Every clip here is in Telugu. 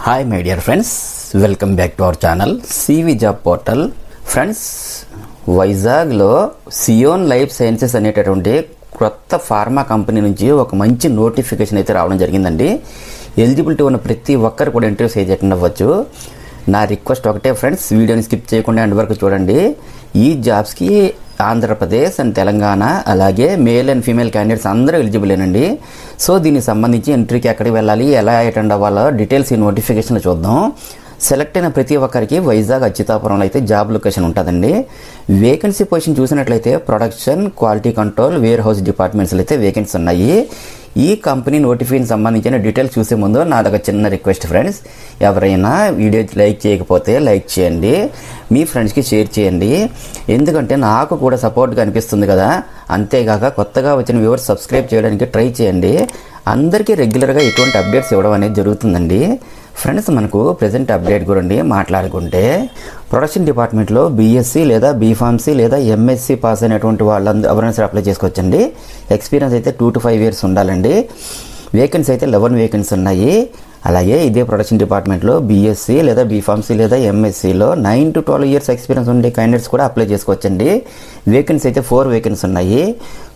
Hi my dear friends, welcome back to our channel CV job portal. Friends, వైజాగ్లో సియోన్ లైఫ్ సైన్సెస్ అనేటటువంటి కొత్త ఫార్మా కంపెనీ నుంచి ఒక మంచి నోటిఫికేషన్ అయితే రావడం జరిగిందండి. ఎలిజిబిలిటీ ఉన్న ప్రతి ఒక్కరు కూడా ఇంటర్వ్యూస్ అటెండ్ అవ్వచ్చు. నా రిక్వెస్ట్ ఒకటే ఫ్రెండ్స్, వీడియోని స్కిప్ చేయకుండా ఎండ్ వరకు చూడండి. ఈ జాబ్స్కి ఆంధ్రప్రదేశ్ అండ్ తెలంగాణ అలాగే మేల్ అండ్ ఫీమేల్ క్యాండిడేట్స్ అందరూ ఎలిజిబులేనండి. సో దీనికి సంబంధించి ఇంటర్వ్యూకి ఎక్కడికి వెళ్ళాలి, ఎలా అటెండ్ అవ్వాలో డీటెయిల్స్ ఈ నోటిఫికేషన్లో చూద్దాం. సెలెక్ట్ అయిన ప్రతి ఒక్కరికి వైజాగ్ అచ్యుతాపురంలో అయితే జాబ్ లొకేషన్ ఉంటుందండి. వేకెన్సీ పొజిషన్ చూసినట్లయితే production, quality control, warehouse డిపార్ట్మెంట్స్లో అయితే వేకెన్సీ ఉన్నాయి. ఈ కంపెనీ నోటిఫికేషన్ సంబంధించిన డీటెయిల్స్ చూసే ముందు నాదొక చిన్న రిక్వెస్ట్ ఫ్రెండ్స్, ఎవరైనా వీడియో లైక్ చేయకపోతే లైక్ చేయండి, మీ ఫ్రెండ్స్కి షేర్ చేయండి. ఎందుకంటే నాకు కూడా సపోర్ట్గా అనిపిస్తుంది కదా. అంతేగాక కొత్తగా వచ్చిన వ్యూవర్స్ సబ్స్క్రైబ్ చేయడానికి ట్రై చేయండి. అందరికీ రెగ్యులర్గా ఎటువంటి అప్డేట్స్ ఇవ్వడం అనేది జరుగుతుందండి. ఫ్రెండ్స్, మనకు ప్రజెంట్ అప్డేట్ గురించి మాట్లాడుకుంటే ప్రొడక్షన్ డిపార్ట్మెంట్లో బీఎస్సీ లేదా బీఫార్మసీ లేదా ఎంఎస్సీ పాస్ అయినటువంటి వాళ్ళందరూ ఎవరైనా అప్లై చేసుకోవచ్చండి. ఎక్స్పీరియన్స్ అయితే 2 to 5 years ఉండాలండి. వేకెన్సీ అయితే 11 వేకెన్సీ ఉన్నాయి. అలాగే ఇదే ప్రొడక్షన్ డిపార్ట్మెంట్లో బీఎస్సీ లేదా బీఫార్మసీ లేదా ఎంఎస్సీలో 9 to 12 years ఎక్స్పీరియన్స్ ఉండే క్యాండిడేట్స్ కూడా అప్లై చేసుకోవచ్చండి. వేకెన్సీ అయితే 4 వేకెన్సీ ఉన్నాయి.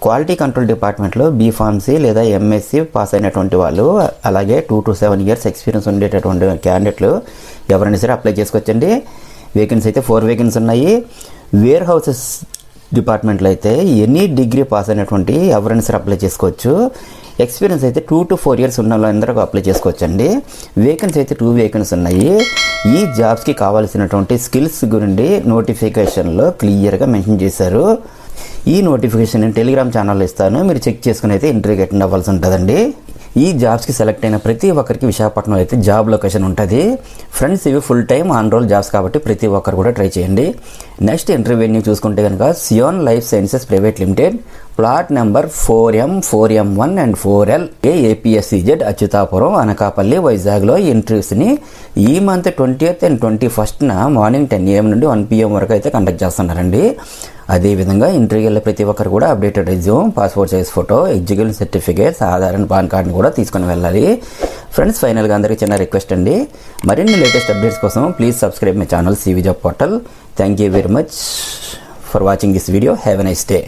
క్వాలిటీ కంట్రోల్ డిపార్ట్మెంట్లో బీఫార్మసీ లేదా ఎంఎస్సీ పాస్ అయినటువంటి వాళ్ళు అలాగే 2 to 7 years ఎక్స్పీరియన్స్ ఉండేటటువంటి క్యాండిడేట్లు ఎవరైనా సరే అప్లై చేసుకోవచ్చండి. వేకెన్సీ అయితే 4 వేకెన్సీ ఉన్నాయి. వేర్ హౌసెస్ డిపార్ట్మెంట్లో అయితే ఎనీ డిగ్రీ పాస్ అయినటువంటి ఎవరైనా సరే అప్లై చేసుకోవచ్చు. ఎక్స్పీరియన్స్ అయితే 2 to 4 years ఉన్న వాళ్ళందరూ అప్లై చేసుకోవచ్చండి. వేకెన్సీ అయితే 2 వేకెన్సీ ఉన్నాయి. ఈ జాబ్స్కి కావాల్సినటువంటి స్కిల్స్ గురించి నోటిఫికేషన్లో క్లియర్గా మెన్షన్ చేశారు. ఈ నోటిఫికేషన్ నేను టెలిగ్రామ్ ఛానల్లో ఇస్తాను, మీరు చెక్ చేసుకుని అయితే ఇంటర్వ్యూకి అటెండ్ అవ్వాల్సి ఉంటుందండి. ఈ జాబ్స్కి సెలెక్ట్ అయిన ప్రతి ఒక్కరికి విశాఖపట్నం అయితే జాబ్ లొకేషన్ ఉంటుంది. ఫ్రెండ్స్, ఇవి full time on roll jobs కాబట్టి ప్రతి ఒక్కరు కూడా ట్రై చేయండి. నెక్స్ట్ ఇంటర్వ్యూ చూసుకుంటే కనుక Zion life sciences private limited, plot number 4M, 4M1 and 4L APSCZ Achutapuram, Anakapalli, వైజాగ్లో ఇంటర్వ్యూస్ని ఈ month 20th and 21st morning 10 AM నుండి 1 PM వరకు అయితే కండక్ట్ చేస్తున్నారండి. అదేవిధంగా ఇంటర్వ్యూలో ప్రతి ఒక్కరు కూడా updated resume, passport size photo, education certificates, Aadhaar and pan కార్డ్ని కూడా తీసుకుని వెళ్ళాలి. ఫ్రెండ్స్, ఫైనల్గా అందరికీ చిన్న రిక్వెస్ట్ అండి, మరిన్ని లేటెస్ట్ అప్డేట్స్ కోసం please subscribe my channel CV job portal. Thank you very much for watching this video. Have a nice day.